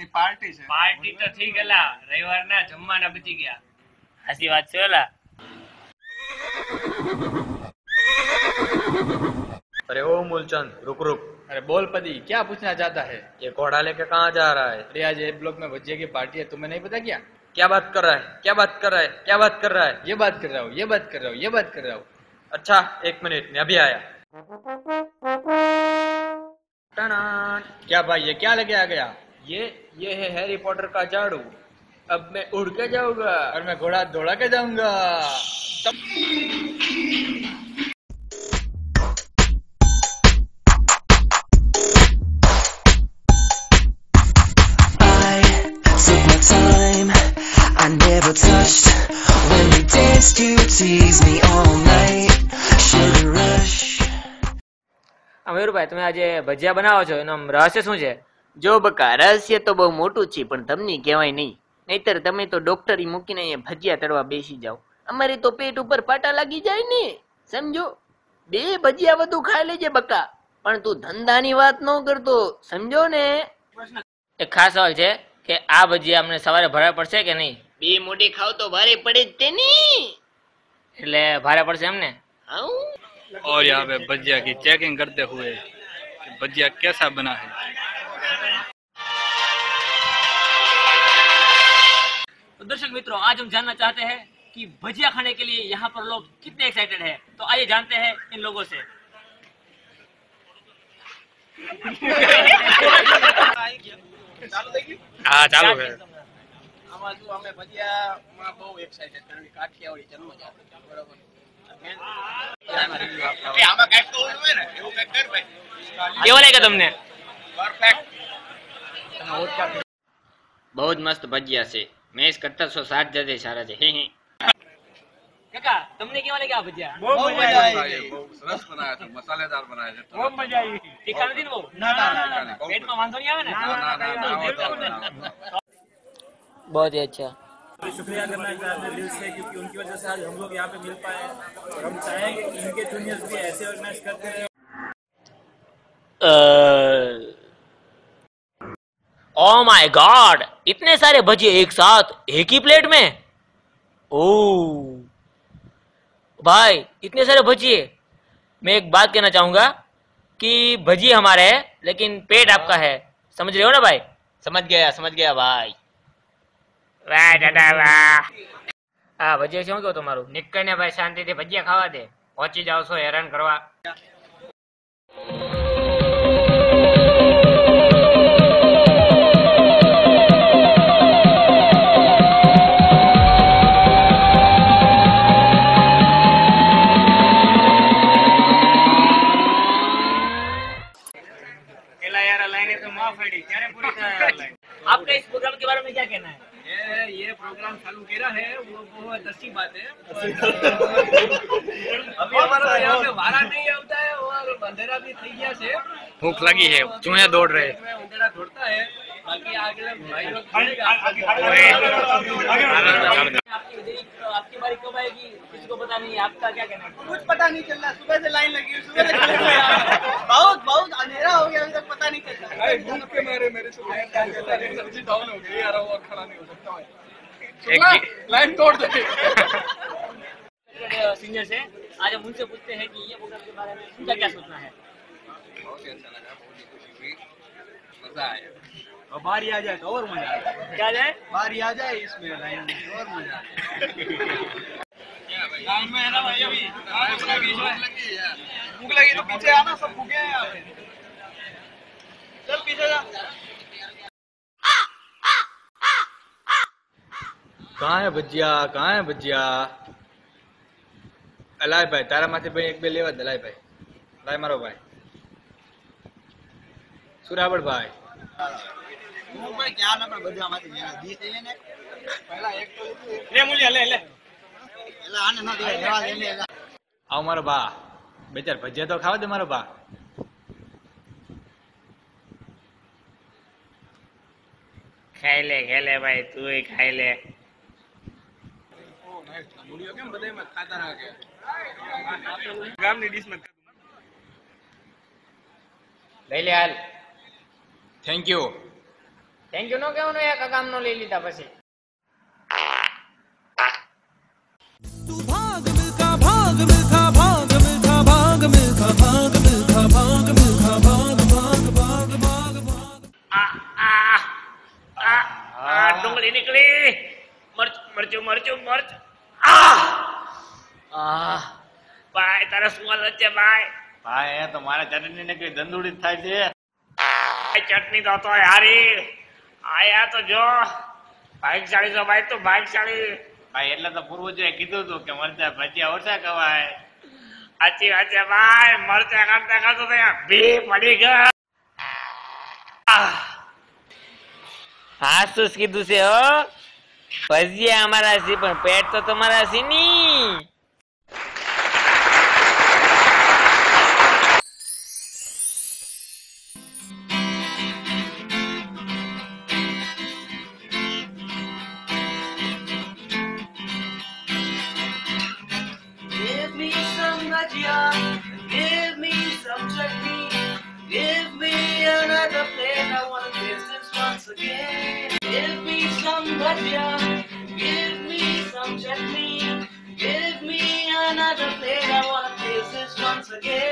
ની પાર્ટી છે। પાર્ટી તો ઠીક એલા રવિવારના જમવાના બચી ગયા। હાસી વાત છે એલા। अरे ओ मूलचंद रुक रुक। अरे बोल पदी, क्या पूछना चाहता है? ये घोड़ा लेके कहाँ जा रहा है? अरे आज ए ब्लॉक में भजिया की पार्टी है, तुम्हें नहीं पता क्या? क्या बात कर रहा है? क्या बात कर रहा है? क्या बात कर रहा है? ये बात कर रहा हूँ, ये बात कर रहा हूँ, ये बात कर रहा हूँ। अच्छा एक मिनट, मैं अभी आया। टनान। क्या भाई, ये क्या लेके आ गया? ये है हैरी पॉटर का झाड़ू। अब मैं उड़ के जाऊंगा और मैं घोड़ा दौड़ा के जाऊंगा। I never touched when we danced. You teased me all night. Sugar rush. મયુરભાઈ, તમે આજે ભજીયા બનાવો છો, એનું રહસ્ય શું છે? જો બકા, રહસ્ય તો બહુ મોટું છે, પણ તમને કહેવાય નહીં, નહીતર તમે તો ડોક્ટરી મૂકીને અહીંયા ભજીયા તળવા બેસી જાઓ। અમારે તો પેટ ઉપર પાટા લાગી જાય ને, સમજો। 2 ભજીયા વધુ ખાઈ લેજે બકા, પણ તું ધંધાની વાત ન કરતો, સમજો ને। એક ખાસ સવાલ છે કે આ ભજીયા અમને સવારે ભરાવા પડશે કે નહીં? 2 મોઢે ખાવ તો ભારે પડે જ તે ની। એટલે ભારે પડશે એમને? આવું। और यहाँ पे भजिया की चेकिंग करते हुए कि भजिया कैसा बना है। तो दर्शक मित्रों, आज हम जानना चाहते हैं कि भजिया खाने के लिए यहाँ पर लोग कितने एक्साइटेड हैं। तो आइए जानते हैं इन लोगों से। हाँ चालू है। અમે ભજીયામાં બહુ એક્સાઇટેડ કારણ કે કાઠિયાવાડી જન્મ જ આપે બરોબર આમાં કઈક તો હોય ને એવું કઈક કર ભાઈ કેવો લાગ્યો તમને? પરફેક્ટ બહુ જ મસ્ત ભજીયા છે, મેસ કરતા 160 જતે સારા છે। કાકા, તમને કેવા લાગ્યા આ ભજીયા? બહુ મજા આવી બહુ સરસ બનાયા છે, મસાલેદાર બનાયા છે। બહુ મજા આવી। તીખા નથી ને બહુ? ના પેટમાં વાંધો નહીં આવે ને? बहुत ही अच्छा। शुक्रिया करना चाहते हैं दिल से, क्योंकि उनकी वजह से आज हम लोग यहाँ पे मिल पाए और हम चाहेंगे कि इनके जूनियर्स भी ऐसे ऑर्गेनाइज करते रहे। ओह माय गॉड, इतने सारे भजिए एक साथ एक ही प्लेट में? ओह भाई, इतने सारे भजिए। मैं एक बात कहना चाहूंगा कि भजिए हमारे है लेकिन पेट आपका है, समझ रहे हो ना भाई? समझ गया भाई। વાહ દાદા વાહ। હા, ભજીયા શું કહો તમારું? નીકળને ભાઈ, શાંતિથી ભજીયા ખાવા દે, પહોંચી જાવ છો હેરાન કરવા। एला यार, लाइनें तो माफ पड़ी, क्या पूरी लाइन? आपका इस प्रोग्राम के बारे में क्या कहना है? ये प्रोग्राम चालू करा है वो बहुत अच्छी बात है। अभी हमारा यहाँ पे वारा नहीं आता है और अंधेरा भी થઈ ગયા છે। भूख लगी है, चूहे दौड़ रहे। अंधेरा दौड़ता है, बाकी आगे भाई लोग आपकी बारी कब आएगी किसी को पता नहीं, आपका क्या कहना है? कुछ पता नहीं चल रहा, सुबह से लाइन लगी हुई, सुबह से बहुत अंधेरा हो गया, अभी तक पता नहीं चल रहा। भूख के मारे मेरे से सब्जी डाउन हो गई यार, और खड़ा नहीं हो सकता मैं। लाइन तोड़ दे। सीनियर से आज हम उनसे पूछते हैं कि ये प्रोग्राम के बारे में उनका क्या सोचना है। बहुत ही अच्छा लगा, बहुत ही खुशी हुई, मजा आया। और बारी आ जाए तो और मजा आए। क्या जाए? बारी आ जाए इसमें लाइन में और मजा आए। लाइन में है ना भाई, अभी भूख लगी तो पीछे आना, सब भूखे हैं यहाँ पे। चल पीछे जा। कहाँ है भजिया, कहाँ है भजिया? लाय भाई, तारा माथे भाई एक બે લેવા દે, લાય ભાઈ, લાય મારો ભાઈ સુરાબડ ભાઈ। હું ભાઈ ક્યાં ના પણ બધામાંથી લેવા દી છે ને પહેલા એક તો લે મુલિયા લે એલા આને ન દે લેવા દે ને। આવ મારો બા, બે ચાર ભજીયા તો ખાવા દે મારો બા। ખાઈ લે ભાઈ, તું ખાઈ લે। મુડિયો કેમ બધામાં ખાતા રાખે? ગામની ડીશ માં લઈ લે હાલ। Thank you. Thank you know કહેવાનું એક કામ નો લઈ લીધા પછી ડુંગળી નીકળી મરચું ભાઈ તારા શું હાલત છે ભાઈ? ભાઈ એ તો મારે ચટણી ને કઈ ધંધુડી થાય છે. ચટણી તો હારી આયા તો જો ભાગશાળી છો ભાઈ, તો ભાગશાળી. ભાઈ એટલે તો પૂર્વજોએ કીધું હતું કે મરચા ભજીયા ઓછા ખવાય. સાચી વાત છે ભાઈ, મરચા કાઢતા કાઢતો ભી પડી ગયા. હા શું કીધું છે હો, ભજીયા અમારા છે પણ પેટ તો તમારા છે ની. Give me some bhajia, give me some chutney, give me another plate, I wanna taste this once again. Give me some bhajia, give me some chutney, give me another plate, I wanna taste this once again.